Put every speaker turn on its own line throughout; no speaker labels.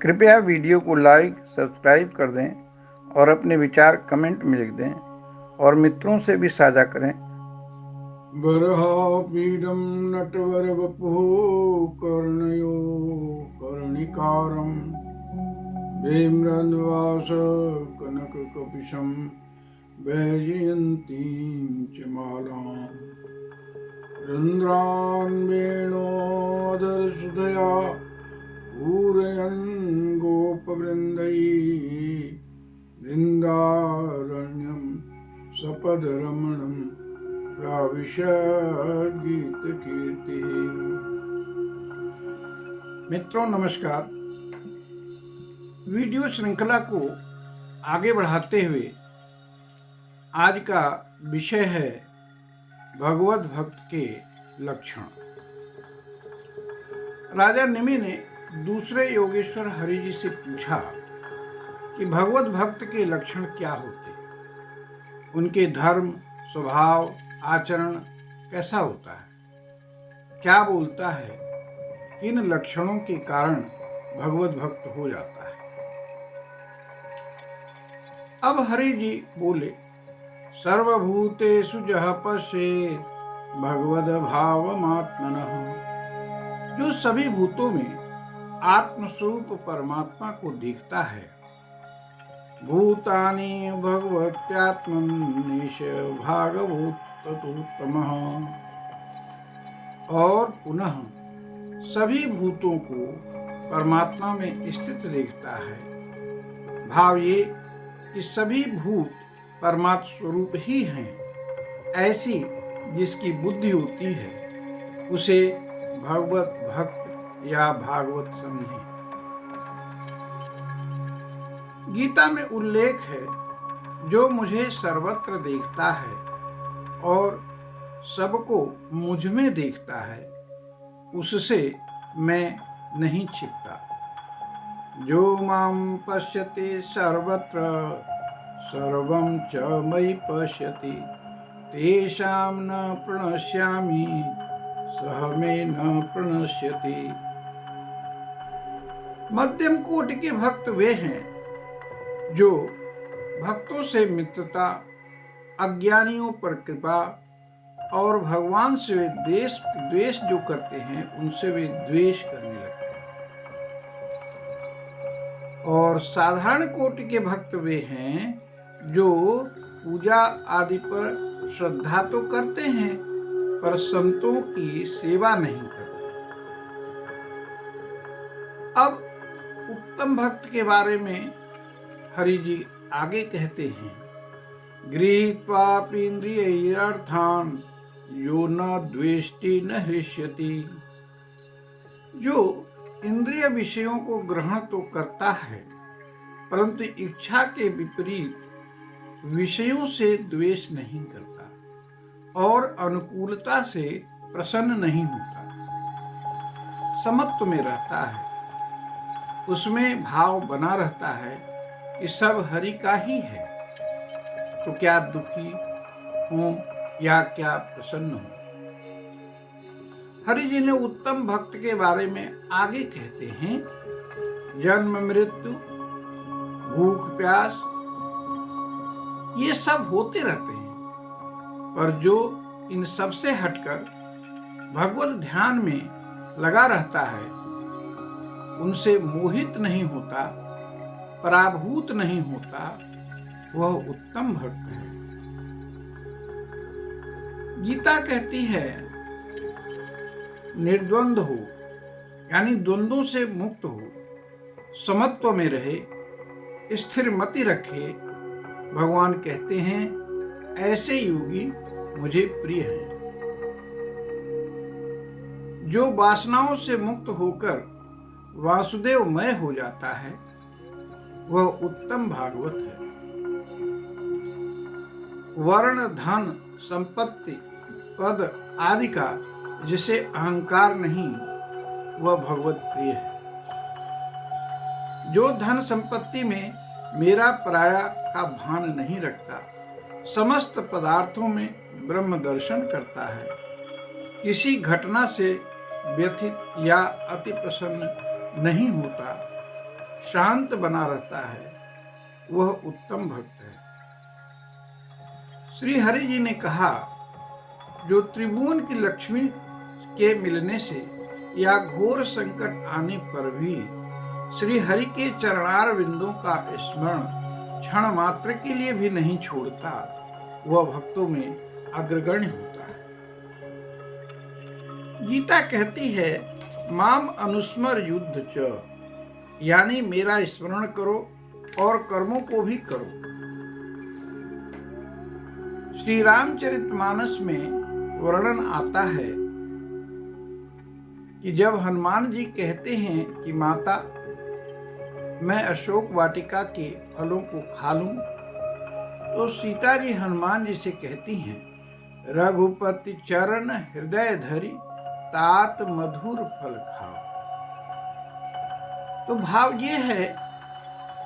कृपया वीडियो को like subscribe कर दें और अपने विचार कमेंट में लिख दें और मित्रों से भी साझा करें।
बर्हापीडं नटवरवपुः कर्णयो कर्णिकारं भीम्रन्वास कनककपिशं वैजयन्तीं च मालां रन्ध्रान्वेणोदरसुधया पूरयन् गोपवृन्दैः वृन्दारण्यं सपदरमणं गीत कीर्ति। मित्रों नमस्कार। वीडियो श्रृंखला को आगे बढ़ाते हुए आज का विषय है भगवत भक्त के लक्षण। राजा निमि ने दूसरे योगेश्वर हरि जी से पूछा कि भगवत भक्त के लक्षण क्या होते, उनके धर्म स्वभाव आचरण कैसा होता है, क्या बोलता है, किन लक्षणों के कारण भगवत भक्त हो जाता है। अब हरि जी बोले, सर्वभूतेषु जह पश्येत् भगवद भावमात्मनः। जो सभी भूतों में आत्मस्वरूप परमात्मा को देखता है। भूतानि भगवत्यात्मनीश भागवतोत्तमः। और पुनः सभी भूतों को परमात्मा में स्थित देखता है। भाव ये कि सभी भूत परमात्मा स्वरूप ही हैं। ऐसी जिसकी बुद्धि होती है उसे भगवत भक्त या भागवत समझे। गीता में उल्लेख है, जो मुझे सर्वत्र देखता है और सबको मुझ में देखता है उससे मैं नहीं छिपता। जो मां पश्यति सर्वत्र सर्वं च मयि पश्यति तेषां न प्रणश्यामि सह मे न प्रणश्यति। मध्यम कोटि के भक्त वे हैं जो भक्तों से मित्रता, अज्ञानियों पर कृपा और भगवान से वे द्वेष जो करते हैं उनसे वे द्वेष करने लगते हैं। और साधारण कोटि के भक्त वे हैं जो पूजा आदि पर श्रद्धा तो करते हैं पर संतों की सेवा नहीं करते। अब उत्तम भक्त के बारे में हरि जी आगे कहते हैं, गृहीत्वापीन्द्रियैरर्थान् यो न द्वेष्टि न हृष्यति। जो इंद्रिय विषयों को ग्रहण तो करता है परंतु इच्छा के विपरीत विषयों से द्वेष नहीं करता और अनुकूलता से प्रसन्न नहीं होता, समत्व में रहता है। उसमें भाव बना रहता है कि सब हरि का ही है, तो क्या दुखी हूं या क्या प्रसन्न हूं। हरि जी ने उत्तम भक्त के बारे में आगे कहते हैं, जन्म मृत्यु भूख प्यास ये सब होते रहते हैं, पर जो इन सब से हटकर भगवत ध्यान में लगा रहता है उनसे मोहित नहीं होता, पराभूत नहीं होता, वह उत्तम भक्त है। गीता कहती है, निर्द्वंद हो यानी द्वंद्वों से मुक्त हो, समत्व में रहे, स्थिर मति रखे। भगवान कहते हैं, ऐसे योगी मुझे प्रिय हैं। जो वासनाओं से मुक्त होकर वासुदेवमय हो जाता है वह उत्तम भागवत है। वर्ण धन संपत्ति पद आदि का जिसे अहंकार नहीं वह भगवत प्रिय है। जो धन संपत्ति में मेरा पराया का भान नहीं रखता, समस्त पदार्थों में ब्रह्म दर्शन करता है, किसी घटना से व्यथित या अति प्रसन्न नहीं होता, शांत बना रहता है, वह उत्तम भक्त है। श्री हरि जी ने कहा, जो त्रिभुवन की लक्ष्मी के मिलने से या घोर संकट आने पर भी श्री हरि के चरणार बिंदों का स्मरण क्षण मात्र के लिए भी नहीं छोड़ता, वह भक्तों में अग्रगण्य होता है। गीता कहती है, माम अनुस्मर युद्ध च, यानी मेरा स्मरण करो और कर्मों को भी करो। श्री रामचरितमानस में वर्णन आता है कि जब हनुमान जी कहते हैं कि माता, मैं अशोक वाटिका के फलों को खा लूं, तो सीता जी हनुमान जी से कहती हैं, रघुपति चरण हृदय धरि तात मधुर फल खाओ। तो भाव ये है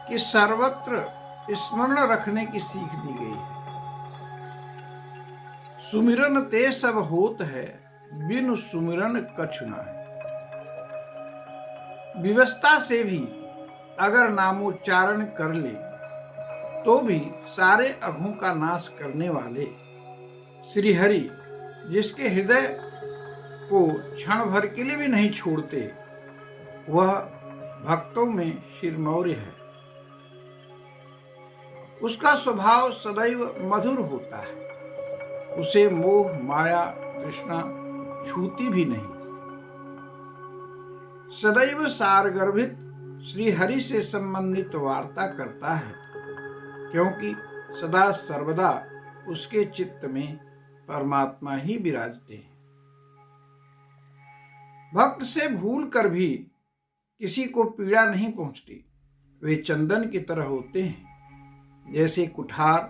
कि सर्वत्र स्मरण रखने की सीख दी गई है। सुमिरन ते सब होत है, बिनु सुमिरन कछु नाहि। विवशता से भी अगर नामोच्चारण कर ले तो भी सारे अघों का नाश करने वाले श्री हरि, जिसके हृदय को क्षण भर के लिए भी नहीं छोड़ते, वह भक्तों में शिरमौर्य है। उसका स्वभाव सदैव मधुर होता है, उसे मोह माया तृष्णा छूती भी नहीं। सदैव सारगर्भित श्री हरि से संबंधित वार्ता करता है, क्योंकि सदा सर्वदा उसके चित्त में परमात्मा ही विराजते हैं। भक्त से भूल कर भी किसी को पीड़ा नहीं पहुंचती। वे चंदन की तरह होते हैं, जैसे कुठार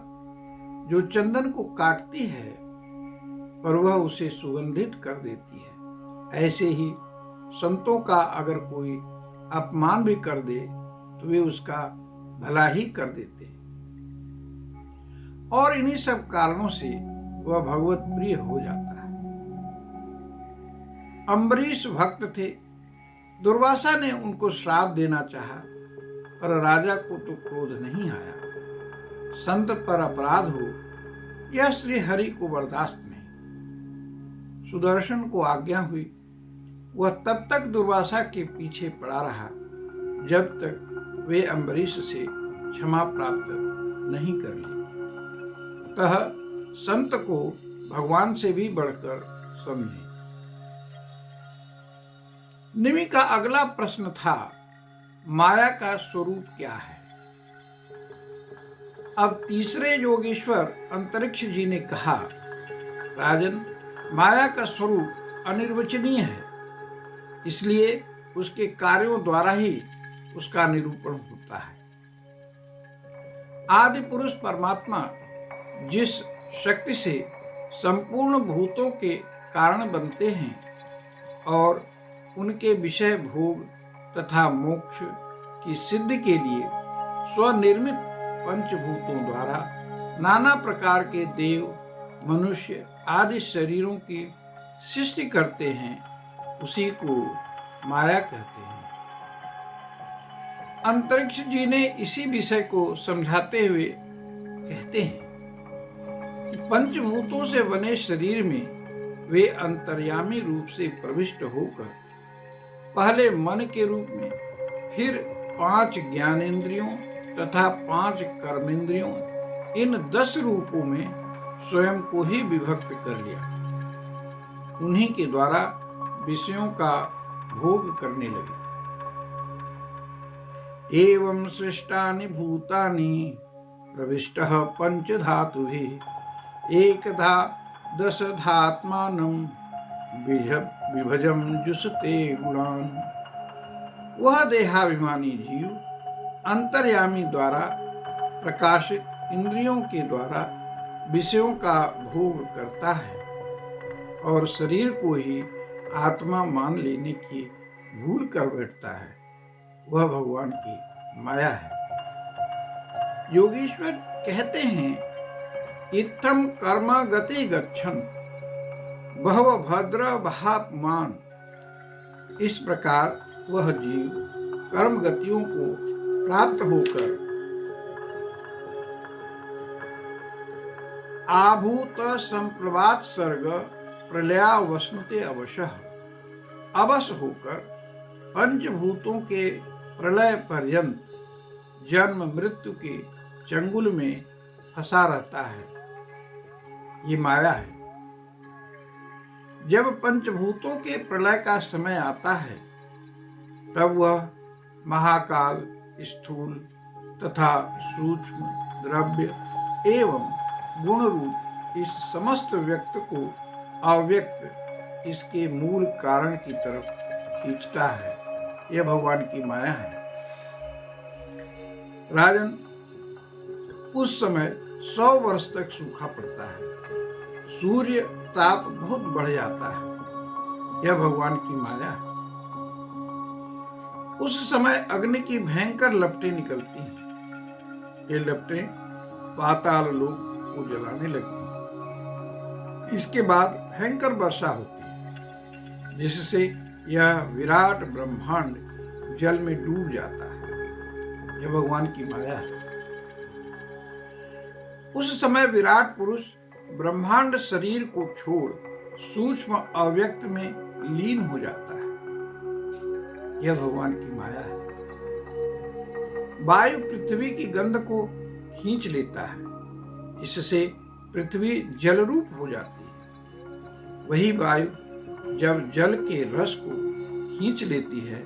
जो चंदन को काटती है पर वह उसे सुगंधित कर देती है। ऐसे ही संतों का अगर कोई अपमान भी कर दे तो वे उसका भला ही कर देते हैं, और इन्हीं सब कारणों से वह भगवत प्रिय हो जाता है। अम्बरीश भक्त थे। दुर्वासा ने उनको श्राप देना चाहा, पर राजा को तो क्रोध नहीं आया। संत पर अपराध हो, यह श्री हरि को बर्दाश्त नहीं। सुदर्शन को आज्ञा हुई, वह तब तक दुर्वासा के पीछे पड़ा रहा जब तक वे अम्बरीश से क्षमा प्राप्त नहीं कर ली। अतः संत को भगवान से भी बढ़कर समझे। निमि का अगला प्रश्न था, माया का स्वरूप क्या है? अब तीसरे योगेश्वर अंतरिक्ष जी ने कहा, राजन, माया का स्वरूप अनिर्वचनीय है, इसलिए उसके कार्यों द्वारा ही उसका निरूपण होता है। आदि पुरुष परमात्मा जिस शक्ति से संपूर्ण भूतों के कारण बनते हैं और उनके विषय भोग तथा मोक्ष की सिद्धि के लिए स्वनिर्मित पंचभूतों द्वारा नाना प्रकार के देव, मनुष्य आदि शरीरों की सृष्टि करते हैं, उसी को माया कहते हैं। अंतरिक्ष जी ने इसी विषय को समझाते हुए कहते हैं कि पंचभूतों से बने शरीर में वे अंतर्यामी रूप से प्रविष्ट होकर पहले मन के रूप में, फिर 5 ज्ञानेंद्रियों तथा 5 कर्मेंद्रियों, इन 10 रूपों में स्वयं को ही विभक्त कर लिया। उन्हीं के द्वारा विषयों का भोग करने लगे। एवं सृष्टानि भूतानि प्रविष्टः पंचधातुभिः एकधा दशधात्मानं विभजम जुषते गुणान्। वह देहाभिमानी जीव अंतर्यामी द्वारा प्रकाशित इंद्रियों के द्वारा विषयों का भोग करता है और शरीर को ही आत्मा मान लेने की भूल कर बैठता है। वह भगवान की माया है। योगीश्वर कहते हैं, इत्थम कर्म गति गच्छन बहव भद्र बहापमान। इस प्रकार वह जीव कर्म गतियों को प्राप्त होकर आभूत संप्रवात सर्ग प्रलयावस्नुते अवशः अवश होकर पंचभूतों के प्रलय पर्यंत जन्म मृत्यु के चंगुल में फंसा रहता है। ये माया है। जब पंचभूतों के प्रलय का समय आता है तब वह महाकाल, स्थूल तथा सूक्ष्म, द्रव्य एवं गुण रूप इस समस्त व्यक्त को अव्यक्त इसके मूल कारण की तरफ खींचता है। यह भगवान की माया है। राजन, उस समय 100 वर्ष तक सूखा पड़ता है। सूर्य ताप बहुत बढ़ जाता है। यह भगवान की माया है। उस समय अग्नि की भयंकर लपटें निकलती हैं। ये लपटें पाताल लोक को जलाने लगती हैं। इसके बाद भयंकर वर्षा होती है जिससे यह विराट ब्रह्मांड जल में डूब जाता है। यह भगवान की माया है। उस समय विराट पुरुष ब्रह्मांड शरीर को छोड़ सूक्ष्म अव्यक्त में लीन हो जाता है। यह भगवान की माया है। वायु पृथ्वी की गंध को खींच लेता है। इससे पृथ्वी जल रूप हो जाती है। वही वायु जब जल के रस को खींच लेती है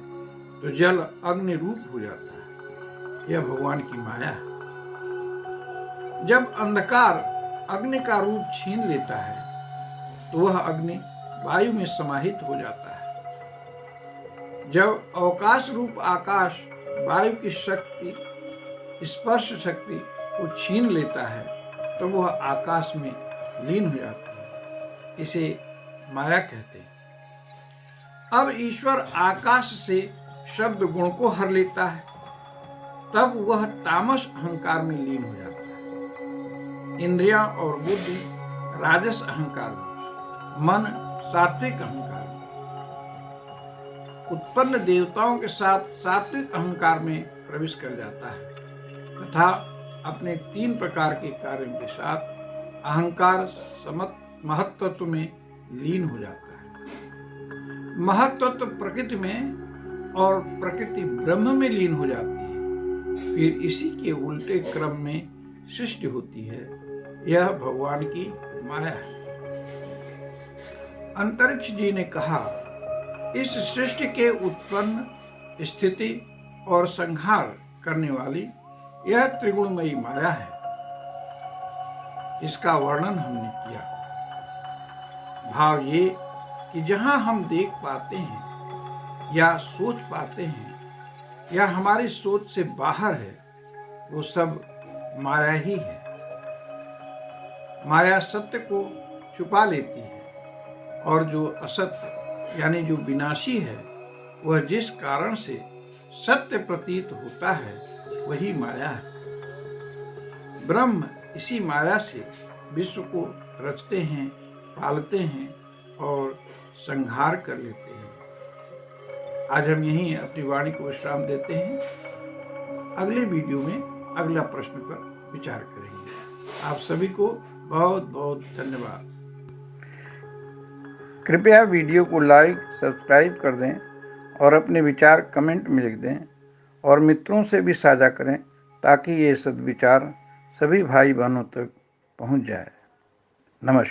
तो जल अग्नि रूप हो जाता है। यह भगवान की माया है। जब अंधकार अग्नि का रूप छीन लेता है तो वह अग्नि वायु में समाहित हो जाता है। जब अवकाश रूप आकाश वायु की शक्ति, स्पर्श शक्ति को छीन लेता है तो वह आकाश में लीन हो जाता है। इसे माया कहते हैं। अब ईश्वर आकाश से शब्द गुण को हर लेता है, तब वह तामस अहंकार में लीन हो जाता है। इंद्रियां और बुद्धि राजस अहंकार में, मन सात्विक अहंकार में, उत्पन्न देवताओं के साथ सात्विक अहंकार में प्रवेश कर जाता है तथा अपने 3 प्रकार के कार्यों के साथ अहंकार समत महत्त्व में लीन हो जाता है। महत्त्व प्रकृति में और प्रकृति ब्रह्म में लीन हो जाती है। फिर इसी के उल्टे क्रम में सृष्टि होती है। यह भगवान की माया है। अंतरिक्ष जी ने कहा, इस सृष्टि के उत्पन्न, स्थिति और संहार करने वाली यह त्रिगुणमयी माया है। इसका वर्णन हमने किया। भाव ये कि जहां हम देख पाते हैं या सोच पाते हैं या हमारी सोच से बाहर है, वो सब माया ही है। माया सत्य को छुपा लेती है और जो असत्य यानी जो विनाशी है, वह जिस कारण से सत्य प्रतीत होता है वही माया है। ब्रह्म इसी माया से विश्व को रचते हैं, पालते हैं और संहार कर लेते हैं। आज हम यहीं अपनी वाणी को विश्राम देते हैं। अगले वीडियो में अगला प्रश्न पर विचार करेंगे। आप सभी को बहुत बहुत धन्यवाद।
कृपया वीडियो को लाइक, सब्सक्राइब कर दें और अपने विचार कमेंट में लिख दें और मित्रों से भी साझा करें ताकि ये सद्विचार सभी भाई बहनों तक पहुंच जाए। नमस्कार।